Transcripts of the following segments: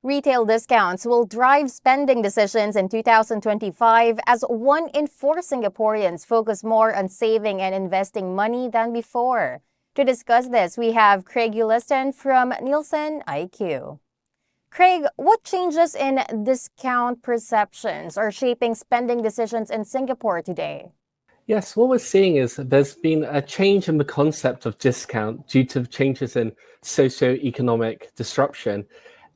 Retail discounts will drive spending decisions in 2025 as 1 in 4 Singaporeans focus more on saving and investing money than before. To discuss this, we have Craig Uliston from NielsenIQ. Craig, what changes in discount perceptions are shaping spending decisions in Singapore today? Yes, what we're seeing is there's been a change in the concept of discount due to changes in socio-economic disruption.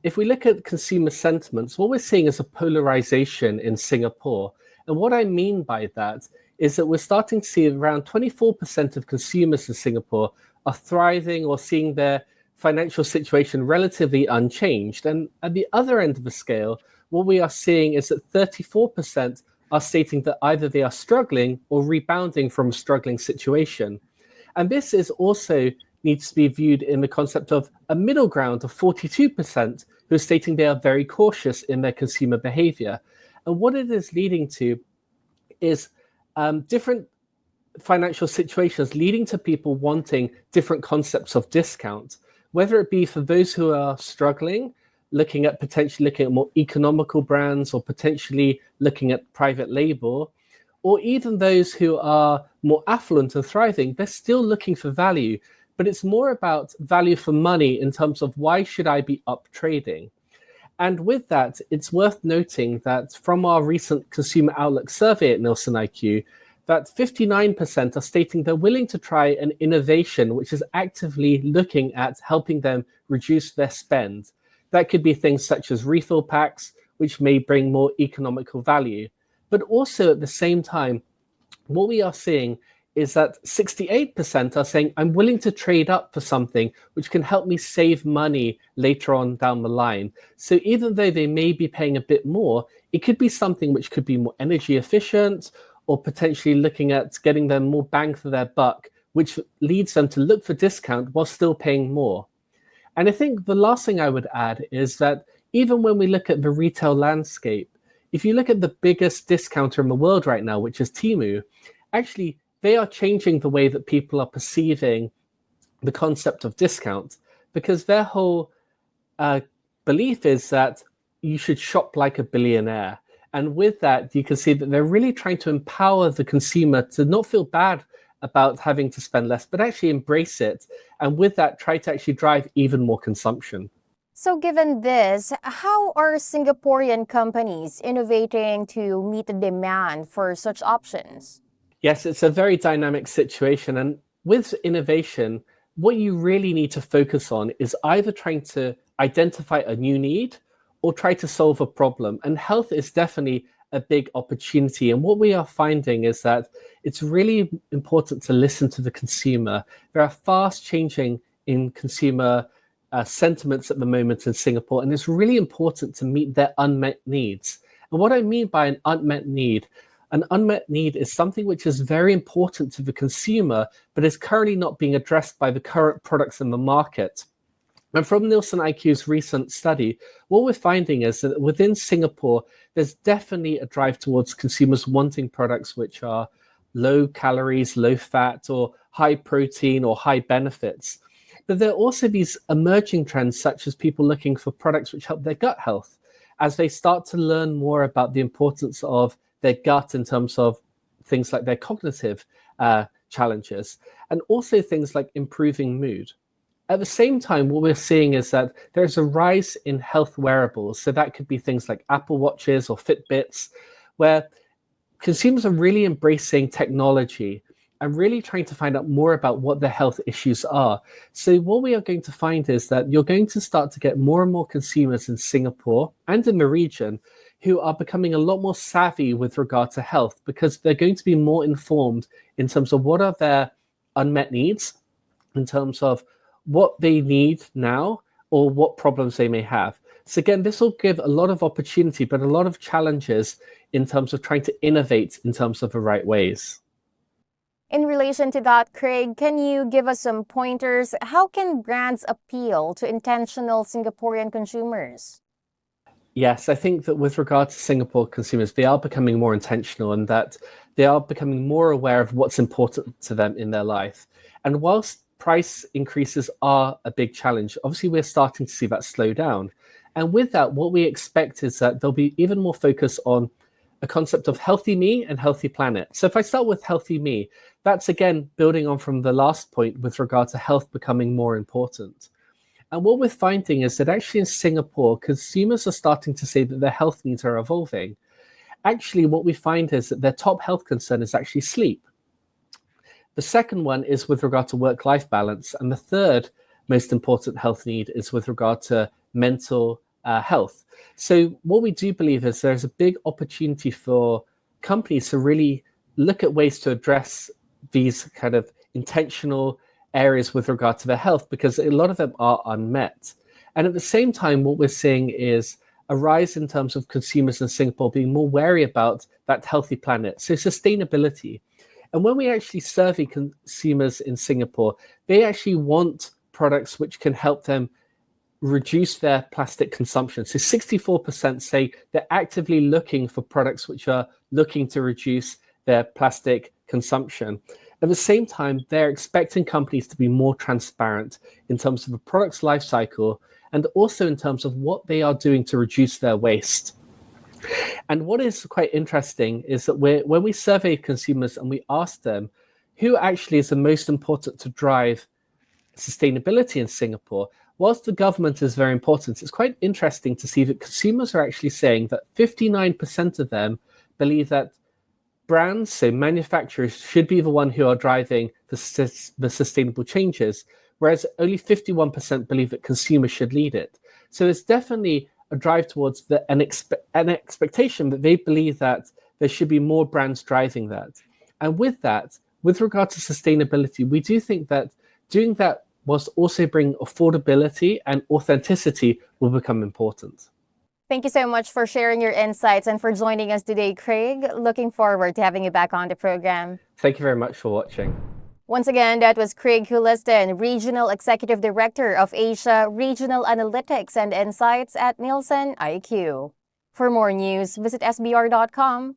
If we look at consumer sentiments, what we're seeing is a polarization in Singapore. And what I mean by that is that we're starting to see around 24% of consumers in Singapore are thriving or seeing their financial situation relatively unchanged. And at the other end of the scale, what we are seeing is that 34% are stating that either they are struggling or rebounding from a struggling situation. And this is also needs to be viewed in the concept of a middle ground of 42% who are stating they are very cautious in their consumer behavior. And what it is leading to is different financial situations leading to people wanting different concepts of discount, whether it be for those who are struggling, potentially looking at more economical brands or potentially looking at private label, or even those who are more affluent and thriving, they're still looking for value, but it's more about value for money in terms of why should I be up trading? And with that, it's worth noting that from our recent consumer outlook survey at NielsenIQ, that 59% are stating they're willing to try an innovation which is actively looking at helping them reduce their spend. That could be things such as refill packs, which may bring more economical value. But also at the same time, what we are seeing is that 68% are saying, I'm willing to trade up for something which can help me save money later on down the line. So even though they may be paying a bit more, it could be something which could be more energy efficient or potentially looking at getting them more bang for their buck, which leads them to look for discount while still paying more. And I think the last thing I would add is that even when we look at the retail landscape, if you look at the biggest discounter in the world right now, which is Temu, actually they are changing the way that people are perceiving the concept of discount, because their whole belief is that you should shop like a billionaire. And with that, you can see that they're really trying to empower the consumer to not feel bad about having to spend less, but actually embrace it. And with that, try to actually drive even more consumption. So given this, how are Singaporean companies innovating to meet the demand for such options? Yes, it's a very dynamic situation. And with innovation, what you really need to focus on is either trying to identify a new need or try to solve a problem. And health is definitely a big opportunity. And what we are finding is that it's really important to listen to the consumer. There are fast changing in consumer sentiments at the moment in Singapore, and it's really important to meet their unmet needs. And what I mean by an unmet need is something which is very important to the consumer, but is currently not being addressed by the current products in the market. And from NielsenIQ's recent study, what we're finding is that within Singapore, there's definitely a drive towards consumers wanting products which are low calories, low fat, or high protein or high benefits. But there are also these emerging trends, such as people looking for products which help their gut health, as they start to learn more about the importance of their gut in terms of things like their cognitive challenges, and also things like improving mood. At the same time, what we're seeing is that there's a rise in health wearables. So that could be things like Apple Watches or Fitbits, where consumers are really embracing technology and really trying to find out more about what their health issues are. So what we are going to find is that you're going to start to get more and more consumers in Singapore and in the region who are becoming a lot more savvy with regard to health, because they're going to be more informed in terms of what are their unmet needs, in terms of what they need now or what problems they may have. So again, this will give a lot of opportunity, but a lot of challenges in terms of trying to innovate in terms of the right ways. In relation to that, Craig, can you give us some pointers? How can brands appeal to intentional Singaporean consumers? Yes, I think that with regard to Singapore consumers, they are becoming more intentional and that they are becoming more aware of what's important to them in their life. And whilst price increases are a big challenge, obviously we're starting to see that slow down. And with that, what we expect is that there'll be even more focus on a concept of healthy me and healthy planet. So if I start with healthy me, that's again building on from the last point with regard to health becoming more important. And what we're finding is that actually in Singapore, consumers are starting to say that their health needs are evolving. Actually, what we find is that their top health concern is actually sleep. The second one is with regard to work-life balance. And the third most important health need is with regard to mental health. So what we do believe is there's a big opportunity for companies to really look at ways to address these kind of intentional areas with regard to their health, because a lot of them are unmet. And at the same time, what we're seeing is a rise in terms of consumers in Singapore being more wary about that healthy planet. So sustainability. And when we actually survey consumers in Singapore, they actually want products which can help them reduce their plastic consumption. So 64% say they're actively looking for products which are looking to reduce their plastic consumption. At the same time, they're expecting companies to be more transparent in terms of the product's life cycle and also in terms of what they are doing to reduce their waste. And what is quite interesting is that when we survey consumers and we ask them who actually is the most important to drive sustainability in Singapore, whilst the government is very important, it's quite interesting to see that consumers are actually saying that 59% of them believe that brands, so manufacturers, should be the one who are driving the sustainable changes, whereas only 51% believe that consumers should lead it. So it's definitely a drive towards an expectation that they believe that there should be more brands driving that. And with that, with regard to sustainability, we do think that doing that whilst also bring affordability and authenticity will become important. Thank you so much for sharing your insights and for joining us today, Craig. Looking forward to having you back on the program. Thank you very much for watching. Once again, that was Craig Huliston, Regional Executive Director of Asia Regional Analytics and Insights at NielsenIQ. For more news, visit sbr.com.sg.